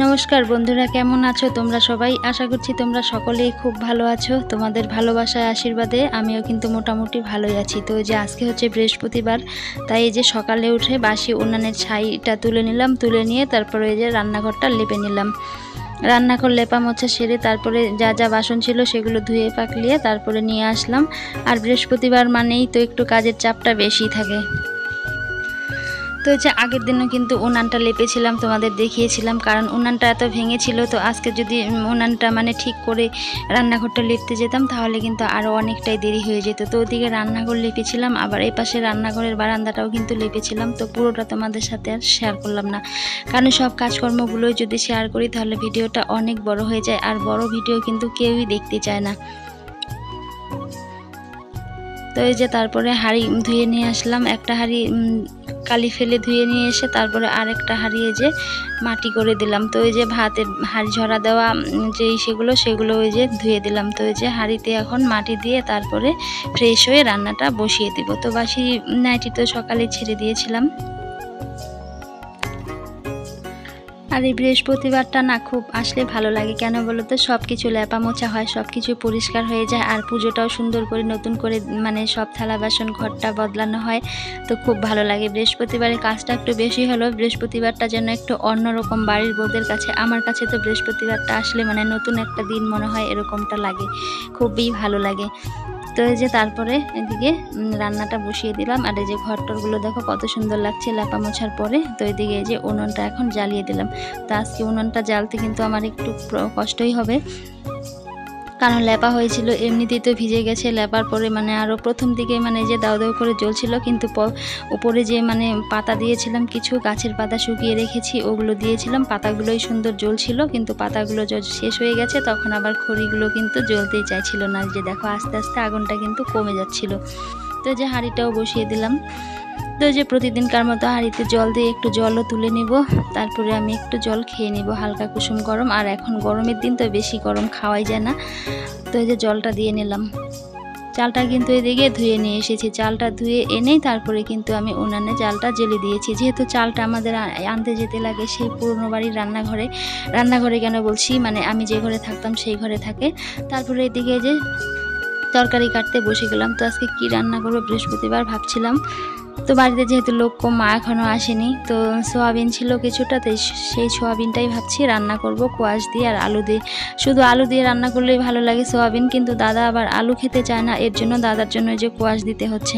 নমস্কার বন্ধুরা, কেমন আছো তোমরা সবাই? আশা করছি তোমরা সকলেই খুব ভালো আছো। তোমাদের ভালোবাসায় আশীর্বাদে আমিও কিন্তু মোটামুটি ভালোই আছি। তো যে আজকে হচ্ছে বৃহস্পতিবার, তাই এই যে সকালে উঠে বাসি উনানের ছাইটা তুলে নিলাম, তুলে নিয়ে তারপরে এই যে রান্নাঘরটা লেপে নিলাম। রান্নাঘর লেপা মোছা সেরে তারপরে যা যা বাসন ছিল সেগুলো ধুয়ে পাকলিয়ে তারপরে নিয়ে আসলাম। আর বৃহস্পতিবার মানেই তো একটু কাজের চাপটা বেশি থাকে। তো হচ্ছে আগের দিনও কিন্তু উনানটা লেপেছিলাম, তোমাদের দেখিয়েছিলাম, কারণ উনানটা এত ভেঙেছিল। তো আজকে যদি উনানটা ঠিক করে রান্নাঘরটা লেপতে যেতাম তাহলে কিন্তু আরও অনেকটাই দেরি হয়ে যেত। তো ওদিকে রান্নাঘর লেপেছিলাম, আবার এই পাশে রান্নাঘরের বারান্দাটাও কিন্তু লেপেছিলাম। তো পুরোটা তোমাদের সাথে আর শেয়ার করলাম না, কারণ সব কাজকর্মগুলোই যদি শেয়ার করি তাহলে ভিডিওটা অনেক বড় হয়ে যায়, আর বড় ভিডিও কিন্তু কেউই দেখতে চায় না। তো এই যে তারপরে হাঁড়ি ধুয়ে নিয়ে আসলাম, একটা হাঁড়ি কালি ফেলে ধুয়ে নিয়ে এসে তারপরে আরেকটা হাঁড়ি যে মাটি করে দিলাম। তো এই যে ভাতের হাঁড়ি ঝরা দেওয়া সেগুলো ওই যে ধুয়ে দিলাম। তো এই যে হাঁড়িতে এখন মাটি দিয়ে তারপরে ফ্রেশ হয়ে রান্নাটা বসিয়ে দিব। তো বাসি নাইটি তো সকালে ছেড়ে দিয়েছিলাম। আর এই বৃহস্পতিবারটা না খুব আসলে ভালো লাগে, কেন বলো তো? সব কিছু লেপা মোছা হয়, সব কিছু পরিষ্কার হয়ে যায়, আর পুজোটাও সুন্দর করে নতুন করে সব থালা বাসন ঘরটা বদলানো হয়। তো খুব ভালো লাগে। বৃহস্পতিবারে কাজটা একটু বেশি হলো, বৃহস্পতিবারটা যেন একটু অন্যরকম বাড়ির বউদের কাছে। আমার কাছে তো বৃহস্পতিবারটা আসলে নতুন একটা দিন মনে হয়, এরকমটা লাগে, খুবই ভালো লাগে। তো এই যে তারপরে এদিকে রান্নাটা বসিয়ে দিলাম। আর এই যে ঘরটরগুলো দেখো কত সুন্দর লাগছে লেপা মোছার পরে। তো এদিকে এই যে উনুনটা এখন জ্বালিয়ে দিলাম। তো আজকে উনুনটা জ্বালতে কিন্তু আমার একটু কষ্টই হবে, কারণ লেপা হয়েছিল, এমনিতেই তো ভিজে গেছে। লেপার পরে আরও প্রথম দিকে যে দাউ দাউ করে জ্বলছিল, কিন্তু উপরে যে পাতা দিয়েছিলাম, কিছু গাছের পাতা শুকিয়ে রেখেছি, ওগুলো দিয়েছিলাম, পাতাগুলোই সুন্দর জ্বলছিল। কিন্তু পাতাগুলো শেষ হয়ে গেছে, তখন আবার খড়িগুলো কিন্তু জ্বলতেই চাইছিল না। যে দেখো আস্তে আস্তে আগুনটা কিন্তু কমে যাচ্ছিল। তো যে হাঁড়িটাও বসিয়ে দিলাম। তো যে প্রতিদিনকার মতো হাঁড়িতে জল দিয়ে একটু জলও তুলে নিব, তারপরে আমি একটু জল খেয়ে নিব হালকা কুসুম গরম। আর এখন গরমের দিন তো বেশি গরম খাওয়াই যায় না। তো এই যে জলটা দিয়ে নিলাম। চালটা কিন্তু এদিকে ধুয়ে নিয়ে এসেছি, চালটা ধুয়ে এনেই তারপরে কিন্তু আমি উনানে চালটা জ্বেলে দিয়েছি। যেহেতু চালটা আমাদের আনতে যেতে লাগে সেই পুরনো বাড়ির রান্নাঘরে কেন বলছি, আমি যে ঘরে থাকতাম সেই ঘরে থাকে। তারপরে এদিকে যে তরকারি কাটতে বসে গেলাম। তো আজকে কি রান্না করবো, বৃহস্পতিবার ভাবছিলাম। তো বাড়িতে যেহেতু লোক কম, মা এখনও আসেনি, তো সোয়াবিন ছিল কিছুটা, তো সেই সোয়াবিনটাই ভাবছি রান্না করব কোয়াশ দিয়ে আর আলু দিয়ে। শুধু আলু দিয়ে রান্না করলেই ভালো লাগে সোয়াবিন, কিন্তু দাদা আবার আলু খেতে চায় না, এর জন্য দাদার জন্য যে কোয়াশ দিতে হচ্ছে,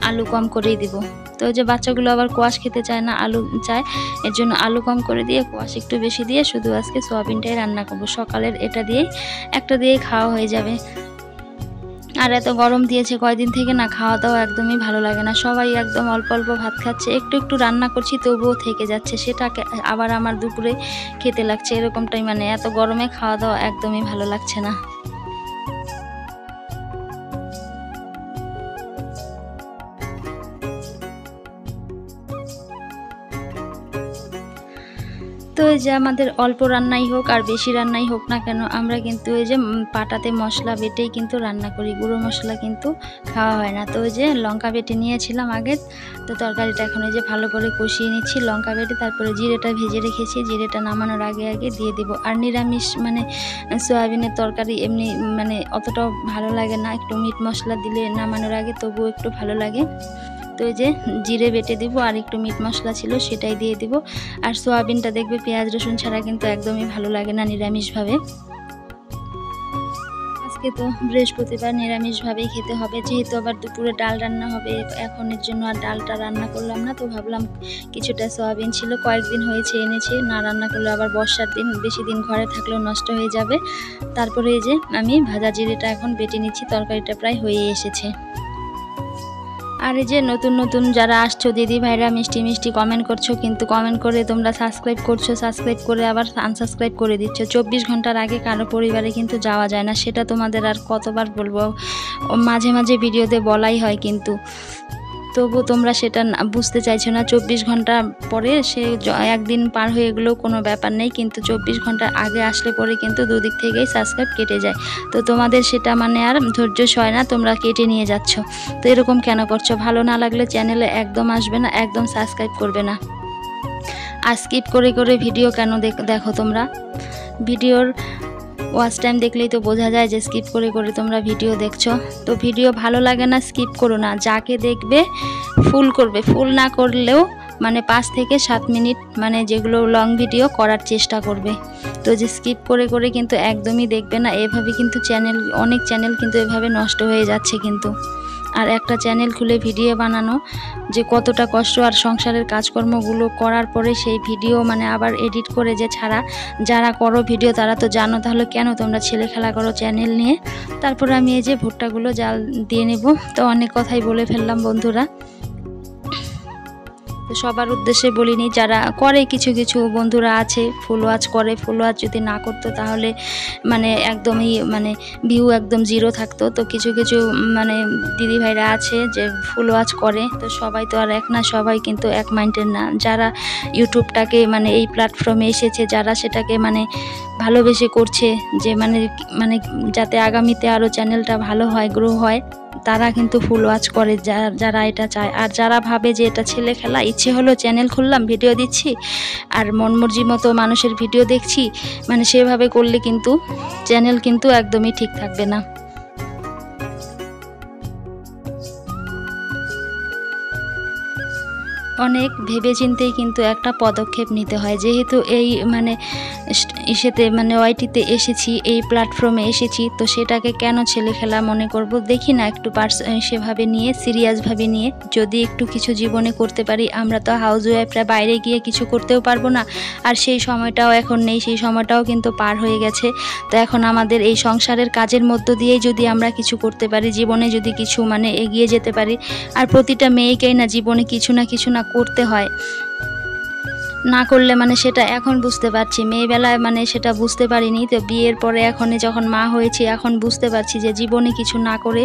আলু কম করেই দিব। তো যে বাচ্চাগুলো আবার কোয়াশ খেতে চায় না, আলু চায়, এর জন্য আলু কম করে দিয়ে কোয়াশ একটু বেশি দিয়ে শুধু আজকে সোয়াবিনটাই রান্না করব। সকালের এটা দিয়েই একটা দিয়েই খাওয়া হয়ে যাবে। আর এত গরম দিয়েছে কয়দিন থেকে না, খাওয়া দাওয়া একদমই ভালো লাগে না। সবাই একদম অল্প অল্প ভাত খাচ্ছে, একটু একটু রান্না করছি তবুও থেকে যাচ্ছে, সেটাকে আবার আমার দুপুরে খেতে লাগছে। এরকমটাই এত গরমে খাওয়া দাওয়া একদমই ভালো লাগছে না। তো এই যে আমাদের অল্প রান্নাই হোক আর বেশি রান্নাই হোক না কেন, আমরা কিন্তু এই যে পাটাতে মশলা বেটেই কিন্তু রান্না করি, গুঁড়ো মশলা কিন্তু খাওয়া হয় না। তো ওই যে লঙ্কা বেটে নিয়েছিলাম আগে, তো তরকারিটা এখন এই যে ভালো করে কষিয়ে নিচ্ছি লঙ্কা বেটে। তারপরে জিরেটা ভেজে রেখেছি, জিরেটা নামানোর আগে আগে দিয়ে দিব। আর নিরামিষ সয়াবিনের তরকারি এমনি অতটাও ভালো লাগে না, একটু মিট মশলা দিলে নামানোর আগে তবুও একটু ভালো লাগে। তো এই যে জিরে বেটে দিব, আর একটু মিট মশলা ছিল সেটাই দিয়ে দিব। আর সোয়াবিনটা দেখবে পেঁয়াজ রসুন ছাড়া কিন্তু একদমই ভালো লাগে না নিরামিষভাবে। আজকে তো বৃহস্পতিবার, নিরামিষভাবেই খেতে হবে, যেহেতু আবার দুপুরে ডাল রান্না হবে। এখন এর জন্য আর ডালটা রান্না করলাম না। তো ভাবলাম কিছুটা সোয়াবিন ছিল, কয়েকদিন হয়েছে এনেছে, না রান্না করলে আবার বর্ষার দিন বেশি দিন ঘরে থাকলেও নষ্ট হয়ে যাবে। তারপরে এই যে আমি ভাজা জিরেটা এখন বেটে নিচ্ছি, তরকারিটা প্রায় হয়ে এসেছে। আর এই যে নতুন নতুন যারা আসছো দিদি ভাইরা মিষ্টি মিষ্টি কমেন্ট করছো, কিন্তু কমেন্ট করে তোমরা সাবস্ক্রাইব করছো, সাবস্ক্রাইব করে আবার আনসাবস্ক্রাইব করে দিচ্ছ। 24 ঘন্টার আগে কারো পরিবারে কিন্তু যাওয়া যায় না, সেটা তোমাদের আর কতবার বলবো, মাঝে মাঝে ভিডিওতে বলাই হয়, কিন্তু তবু তোমরা সেটা বুঝতে চাইছো না। 24 ঘন্টা পরে সে একদিন পার হয়ে গেলেও কোনো ব্যাপার নেই, কিন্তু 24 ঘন্টার আগে আসলে পরে কিন্তু দুদিক থেকেই সাবস্ক্রাইব কেটে যায়। তো তোমাদের সেটা আর ধৈর্য সয় না, তোমরা কেটে নিয়ে যাচ্ছ। তো এরকম কেন করছো? ভালো না লাগলে চ্যানেলে একদম আসবে না, একদম সাবস্ক্রাইব করবে না। আর স্কিপ করে করে ভিডিও কেন দেখো তোমরা? ভিডিওর ওয়াচ টাইম দেখলেই তো বোঝা যায় যে স্কিপ করে করে তোমরা ভিডিও দেখছো। তো ভিডিও ভালো লাগে না স্কিপ করো না, যাকে দেখবে ফুল করবে, ফুল না করলেও মানে 5 থেকে 7 মিনিট মানে যেগুলো লং ভিডিও করার চেষ্টা করবে। তো যে স্কিপ করে করে কিন্তু একদমই দেখবে না, এভাবে কিন্তু অনেক চ্যানেল কিন্তু এভাবে নষ্ট হয়ে যাচ্ছে কিন্তু। আর একটা চ্যানেল খুলে ভিডিও বানানো যে কতটা কষ্ট, আর সংসারের কাজকর্মগুলো করার পরে সেই ভিডিও মানে আবার এডিট করে যে ছাড়া, যারা করো ভিডিও তারা তো জানো, তাহলে কেন তোমরা ছেলে খেলা করো চ্যানেল নিয়ে। তারপর আমি এই যে ভুট্টাগুলো জাল দিয়ে নেব। তো অনেক কথাই বলে ফেললাম বন্ধুরা, তো সবার উদ্দেশ্যে বলিনি, যারা করে কিছু কিছু বন্ধুরা আছে ফুল ওয়াচ করে, ফুল ওয়াচ যদি না করতো তাহলে মানে একদমই মানে ভিউ একদম 0 থাকতো। তো কিছু কিছু মানে দিদি ভাইরা আছে যে ফুল ওয়াচ করে, তো সবাই তো আর এক না, সবাই কিন্তু এক মাইন্ডের না। যারা ইউটিউবটাকে মানে এই প্ল্যাটফর্মে এসেছে, যারা সেটাকে মানে ভালোবেসে করছে যে মানে যাতে আগামীতে আরও চ্যানেলটা ভালো হয়, গ্রো হয়, তারা কিন্তু ফুল ওয়াচ করে, যারা এটা চায়। আর যারা ভাবে যে এটা ছেলে খেলা, ইচ্ছে হলো চ্যানেল খুললাম ভিডিও দিচ্ছি আর মনমর্জি মতো মানুষের ভিডিও দেখছি, মানে সেভাবে করলে কিন্তু চ্যানেল কিন্তু একদমই ঠিক থাকবে না। অনেক ভেবেচিন্তেই কিন্তু একটা পদক্ষেপ নিতে হয়। যেহেতু এই মানে ইসেতে মানে ওয়াইটিতে এসেছি, এই প্ল্যাটফর্মে এসেছি, তো সেটাকে কেন ছেলে খেলা মনে করব? দেখি না একটু সেভাবে নিয়ে, সিরিয়াসভাবে নিয়ে যদি একটু কিছু জীবনে করতে পারি। আমরা তো হাউস ওয়াইফরা বাইরে গিয়ে কিছু করতেও পারবো না, আর সেই সময়টাও এখন নেই, সেই সময়টাও কিন্তু পার হয়ে গেছে। তো এখন আমাদের এই সংসারের কাজের মধ্য দিয়েই যদি আমরা কিছু করতে পারি, জীবনে যদি কিছু মানে এগিয়ে যেতে পারি। আর প্রতিটা মেয়েকেই না জীবনে কিছু না করতে হয়, না করলে মানে সেটা এখন বুঝতে পারছি, মেয়েবেলায় মানে সেটা বুঝতে পারিনি। তো বিয়ের পরে এখন যখন মা হয়েছি, এখন বুঝতে পারছি যে জীবনে কিছু না করে,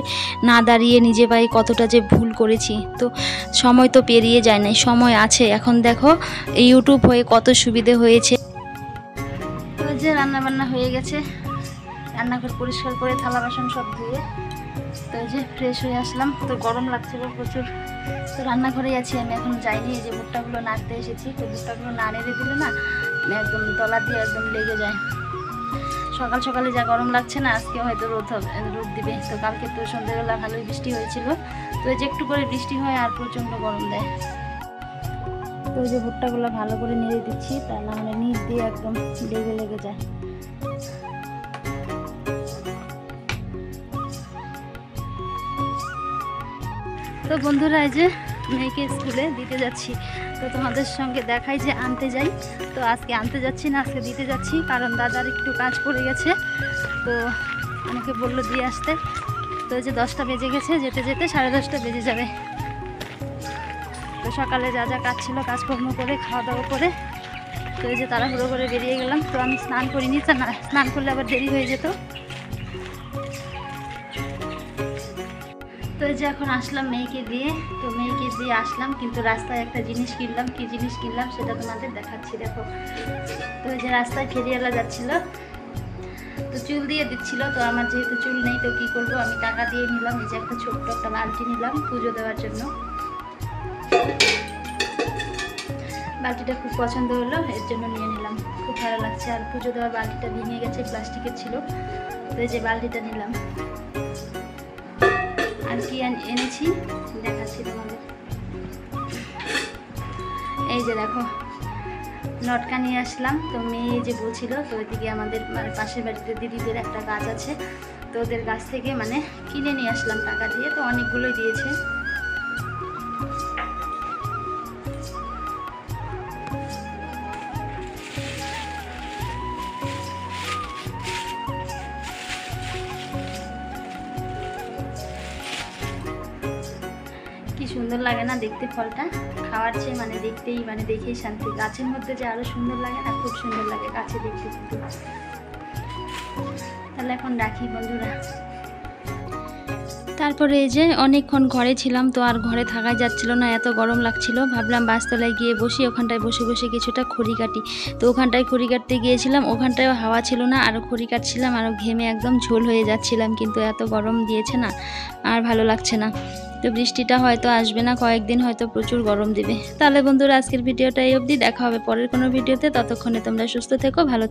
না দাঁড়িয়ে নিজে পায়ে কতটা যে ভুল করেছি। তো সময় তো পেরিয়ে যায় না, সময় আছে। এখন দেখো ইউটিউব হয়ে কত সুবিধে হয়েছে। তো যে রান্নাবান্না হয়ে গেছে, রান্নাঘর পরিষ্কার করে থালা বাসন সব ধুয়ে তো এই যে ফ্রেশ হয়ে আসলাম। তো গরম লাগছিল প্রচুর, তো রান্নাঘরেই আছি আমি, এখন যাইনি। এই যে ভুট্টাগুলো নাড়তে এসেছি, তো ভুট্টাগুলো না নেড়ে দিলে না একদম তলা দিয়ে একদম লেগে যায়। সকাল সকালে যা গরম লাগছে না, আজকে হয়তো রোদ দিবে। তো কালকে তো সন্ধ্যাবেলা ভালোই বৃষ্টি হয়েছিল, তো এই যে একটু করে বৃষ্টি হয় আর প্রচণ্ড গরম দেয়। তো এই যে ভুট্টাগুলো ভালো করে নেড়ে দিচ্ছি, তা না মানে নিচ দিয়ে একদম লেগে যায়। তো বন্ধুরা, এই যে মেয়েকে স্কুলে দিতে যাচ্ছি, তো তোমাদের সঙ্গে দেখাই যে আনতে যাই। তো আজকে আনতে যাচ্ছি না, আজকে দিতে যাচ্ছি, কারণ দাদার একটু কাজ পড়ে গেছে, তো আমাকে বললো দিয়ে আসতে। তো এই যে 10টা বেজে গেছে, যেতে যেতে 10:30 বেজে যাবে। তো সকালে যা যা কাজ ছিল কাজকর্ম করে খাওয়া দাওয়া করে তো এই যে তাড়াহুড়ো করে বেরিয়ে গেলাম। তো আমি স্নান করিনি, স্নান করলে আবার দেরি হয়ে যেত। তো এই যে এখন আসলাম মেয়েকে দিয়ে, তো মেয়েকে দিয়ে আসলাম, কিন্তু রাস্তায় একটা জিনিস কিনলাম। কি জিনিস কিনলাম সেটা তোমাদের দেখাচ্ছি, দেখো। তো এই যে রাস্তায় ফেরিওয়ালা যাচ্ছিল, তো চুল দিয়ে দিচ্ছিল। তো আমার যেহেতু চুল নেই, তো কী করবো, আমি টাকা দিয়ে নিলাম। এই যে একটা ছোট্ট একটা বালতি নিলাম পুজো দেওয়ার জন্য। বালতিটা খুব পছন্দ হলো, এর জন্য নিয়ে নিলাম, খুব ভালো লাগছে। আর পুজো দেওয়ার বালতিটা ভেঙে গেছে, প্লাস্টিকের ছিল, তো এই যে বালতিটা নিলাম। আর কি এনেছি দেখাচ্ছি তোমাদের। এই যে দেখো নটকা নিয়ে আসলাম। তো মেয়ে যে বলছিল, তো ওইদিকে আমাদের মানে পাশের বাড়িতে দিদিদের একটা গাছ আছে, তো ওদের গাছ থেকে মানে কিনে নিয়ে আসলাম টাকা দিয়ে। তো অনেকগুলোই দিয়েছে। কি সুন্দর লাগে না দেখতে, ফলটা খাওয়ার চেয়ে মানে দেখতেই মানে দেখেই শান্তি। গাছের মধ্যে যে আরো সুন্দর লাগে না, খুব সুন্দর লাগে গাছে দেখতে কিন্তু। তাহলে এখন রাখি বন্ধুরা। তারপরে এই যে অনেকক্ষণ ঘরে ছিলাম, তো আর ঘরে থাকা যাচ্ছিল না, এত গরম লাগছিল। ভাবলাম বাসতলায় গিয়ে বসি, ওখানটায় বসে বসে কিছুটা খড়ি কাটি। তো ওখানটায় খড়ি কাটতে গিয়েছিলাম, ওখানটায়ও হাওয়া ছিল না, আরও খড়ি কাটছিলাম, আরও ঘেমে একদম ঝোল হয়ে যাচ্ছিলাম, কিন্তু এত গরম দিয়েছে না, আর ভালো লাগছে না। তো বৃষ্টিটা হয়তো আসবে না, কয়েকদিন হয়তো প্রচুর গরম দিবে। তাহলে বন্ধুরা, আজকের ভিডিওটা এই অবধি, দেখা হবে পরের কোনো ভিডিওতে। ততক্ষণে তোমরা সুস্থ থেকো, ভালো